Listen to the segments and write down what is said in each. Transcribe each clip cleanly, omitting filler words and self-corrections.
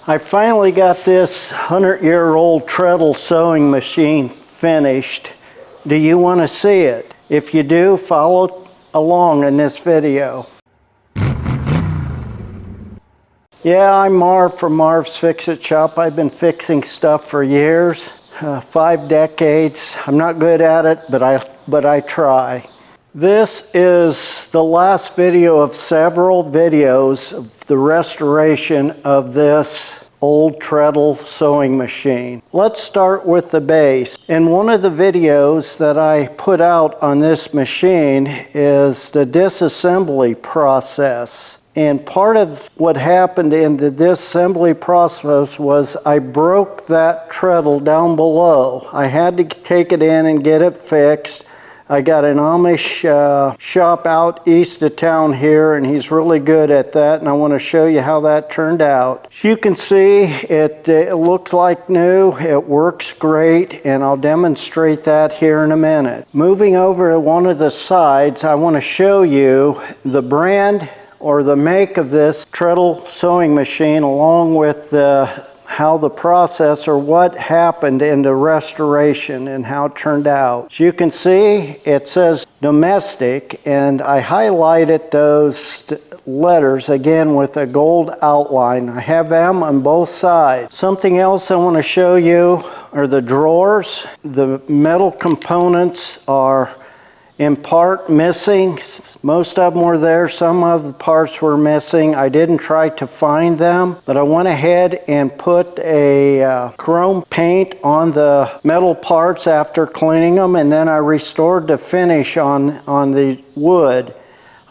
I finally got this 100-year-old Treadle sewing machine finished. Do you want to see it? If you do, follow along in this video. Yeah, I'm Marv from Marv's Fixit shop. I've been fixing stuff for years, 5 decades. I'm not good at it, but I try. This is the last video of several videos of the restoration of this old Treadle sewing machine. Let's start with the base. In one of the videos that I put out on this machine is the disassembly process. And part of what happened in the disassembly process was I broke that treadle down below. I had to take it in and get it fixed. I got an Amish shop out east of town here, and he's really good at that, and I want to show you how that turned out. As you can see, it looks like new. It works great, and I'll demonstrate that here in a minute. Moving over to one of the sides, I want to show you the brand or the make of this Treadle sewing machine, along with how the process or what happened in the restoration and how it turned out. As you can see, it says domestic, and I highlighted those letters again with a gold outline. I have them on both sides. Something else I want to show you are the drawers. The metal components are in part missing. Most of them were there, some of the parts were missing. I didn't try to find them, but I went ahead and put a chrome paint on the metal parts after cleaning them, and then I restored the finish on the wood.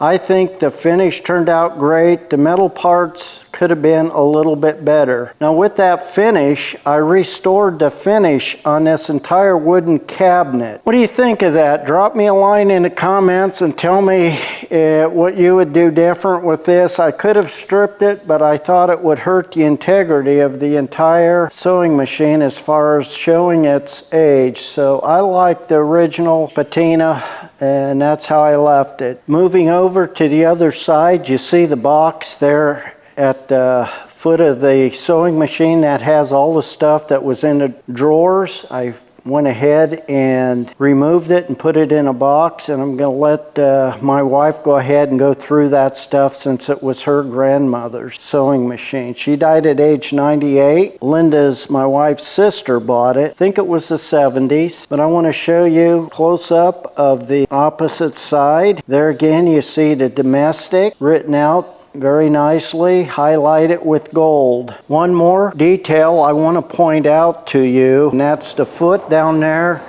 I think the finish turned out great. The metal parts could have been a little bit better. Now with that finish, I restored the finish on this entire wooden cabinet. What do you think of that? Drop me a line in the comments and tell me what you would do different with this. I could have stripped it, but I thought it would hurt the integrity of the entire sewing machine as far as showing its age. So I like the original patina, and that's how I left it. Moving over to the other side, you see the box there at the foot of the sewing machine that has all the stuff that was in the drawers. I went ahead and removed it and put it in a box, and I'm going to let my wife go ahead and go through that stuff since it was her grandmother's sewing machine. She died at age 98. Linda's, my wife's sister, bought it. I think it was the 70s, but I want to show you a close-up of the opposite side. There again you see the domestic written out very nicely, highlight it with gold. One more detail I want to point out to you, and that's the foot down there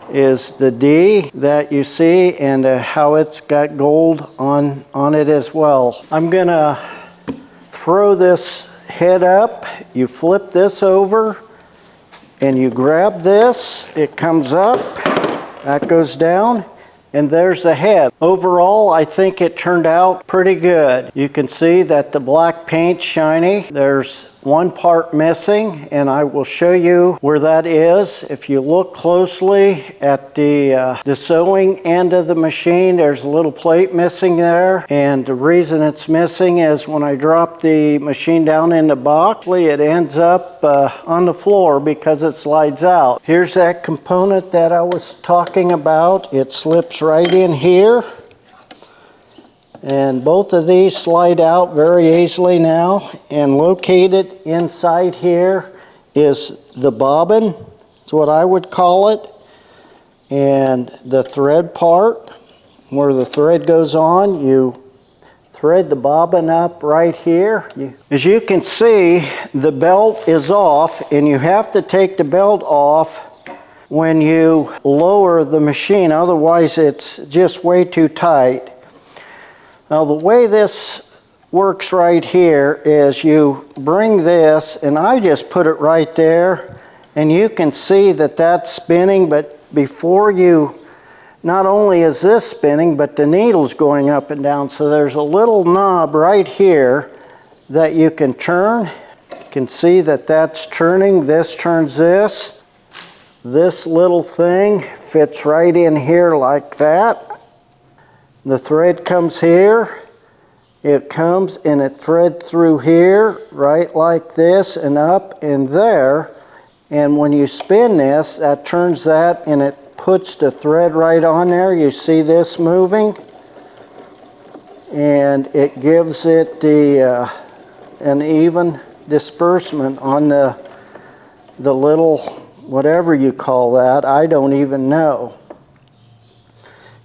is the D that you see, and how it's got gold on it as well. I'm gonna throw this head up, you flip this over, and you grab this, it comes up, that goes down, and there's the head. Overall, I think it turned out pretty good. You can see that the black paint's shiny. There's one part missing, and I will show you where that is. If you look closely at the sewing end of the machine, there's a little plate missing there, and the reason it's missing is when I drop the machine down in the box, it ends up on the floor because it slides out. Here's that component that I was talking about. It slips right in here, and both of these slide out very easily now, and located inside here is the bobbin. That's what I would call it, and the thread part where the thread goes on. You thread the bobbin up right here. As you can see, the belt is off, and you have to take the belt off when you lower the machine, otherwise it's just way too tight. Now the way this works right here is you bring this, and I just put it right there, and you can see that that's spinning, but before you, not only is this spinning, but the needle's going up and down, so there's a little knob right here that you can turn. You can see that that's turning, this turns this. This little thing fits right in here like that. The thread comes here, It comes and it threads through here, right like this, and up and there. And when you spin this, that turns that and it puts the thread right on there. You see this moving? And it gives it the an even disbursement on the little, whatever you call that, I don't even know.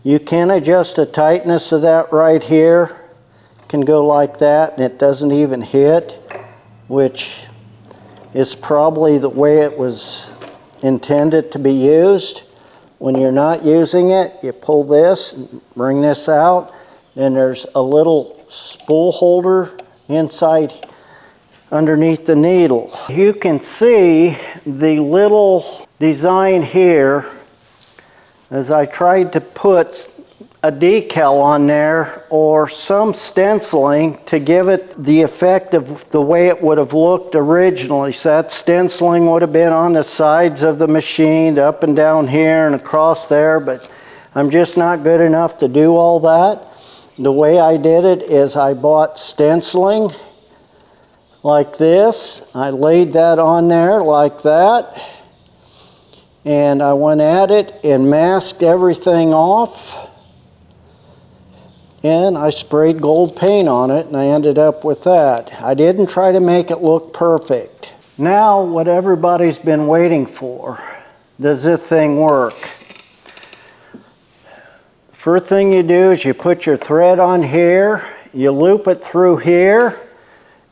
You can adjust the tightness of that right here. Can go like that and it doesn't even hit, which is probably the way it was intended to be used. When you're not using it, you pull this and bring this out. Then there's a little spool holder inside underneath the needle. You can see the little design here as I tried to put a decal on there or some stenciling to give it the effect of the way it would have looked originally. So that stenciling would have been on the sides of the machine, up and down here and across there, but I'm just not good enough to do all that. The way I did it is I bought stenciling like this. I laid that on there like that, and I went at it and masked everything off. And I sprayed gold paint on it and I ended up with that. I didn't try to make it look perfect. Now what everybody's been waiting for. Does this thing work? First thing you do is you put your thread on here, you loop it through here,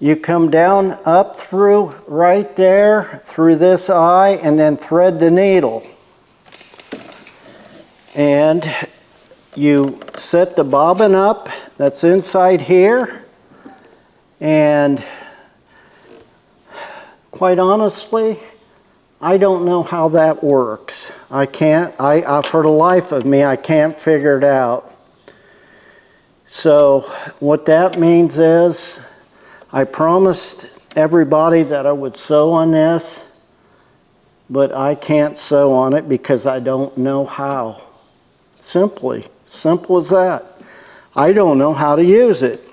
you come down up through right there, through this eye, and then thread the needle. And you set the bobbin up that's inside here, and quite honestly, I don't know how that works. For the life of me, I can't figure it out. So what that means is, I promised everybody that I would sew on this, but I can't sew on it because I don't know how. Simple as that. I don't know how to use it,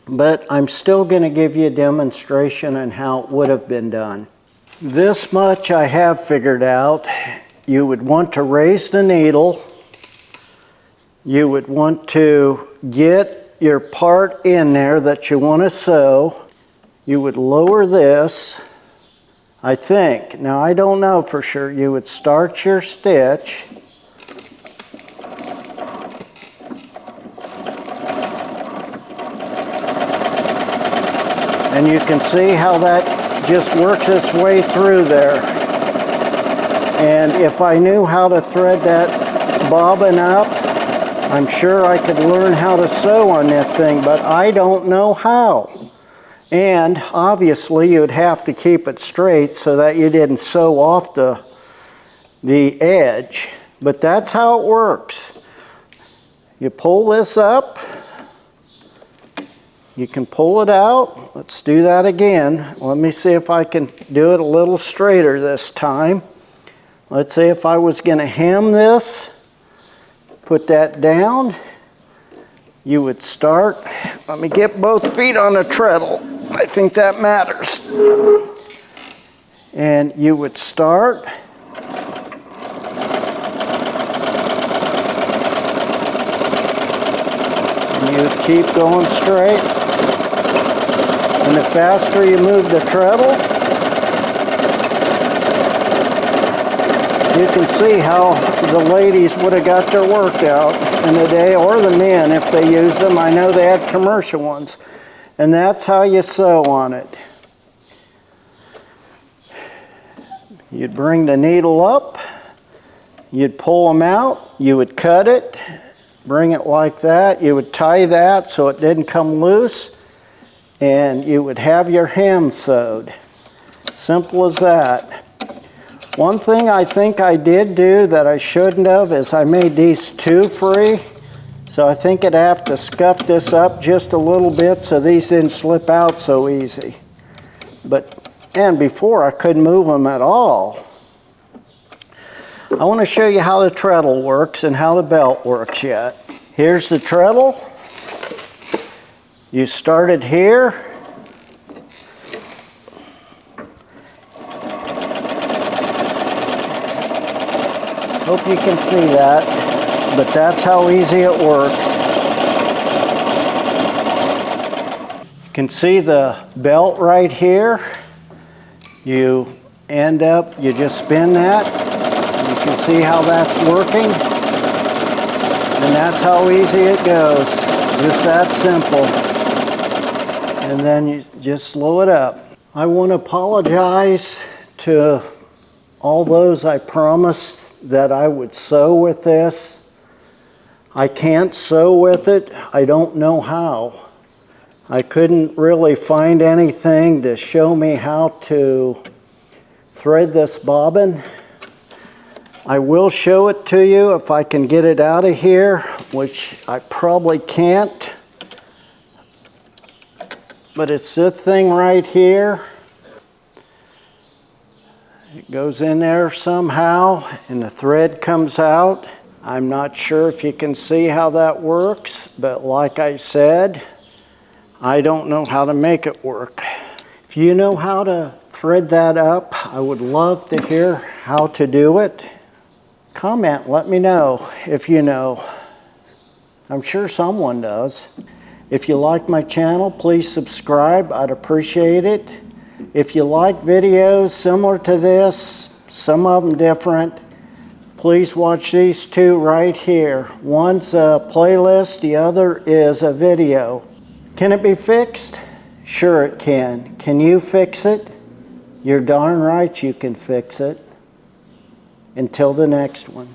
but I'm still going to give you a demonstration on how it would have been done. This much I have figured out. You would want to raise the needle. You would want to get your part in there that you want to sew. You would lower this, I think. Now I don't know for sure. You would start your stitch. And you can see how that just works its way through there. And if I knew how to thread that bobbin up, I'm sure I could learn how to sew on that thing, but I don't know how. And obviously you'd have to keep it straight so that you didn't sew off the edge. But that's how it works. You pull this up. You can pull it out. Let's do that again. Let me see if I can do it a little straighter this time. Let's say if I was going to hem this, put that down, you would start. Let me get both feet on the treadle. I think that matters. And you would start. And you would keep going straight. And the faster you move the treadle, you can see how the ladies would have got their work out in a day, or the men if they used them. I know they had commercial ones. And that's how you sew on it. You'd bring the needle up, you'd pull them out, you would cut it, bring it like that, you would tie that so it didn't come loose, and you would have your hem sewed. Simple as that. One thing I think I did do that I shouldn't have is I made these two free. So I think I'd have to scuff this up just a little bit so these didn't slip out so easy. And before I couldn't move them at all. I want to show you how the treadle works and how the belt works yet. Here's the treadle. You start it here. Hope you can see that, but that's how easy it works. You can see the belt right here. You just spin that. You can see how that's working. And that's how easy it goes. Just that simple. And then you just slow it up. I want to apologize to all those I promised that I would sew with this. I can't sew with it. I don't know how. I couldn't really find anything to show me how to thread this bobbin. I will show it to you if I can get it out of here, which I probably can't. But it's this thing right here. It goes in there somehow and the thread comes out. I'm not sure if you can see how that works, but like I said, I don't know how to make it work. If you know how to thread that up, I would love to hear how to do it. Comment, let me know if you know. I'm sure someone does. If you like my channel, please subscribe. I'd appreciate it. If you like videos similar to this, some of them different, please watch these two right here. One's a playlist, the other is a video. Can it be fixed? Sure it can. Can you fix it? You're darn right you can fix it. Until the next one.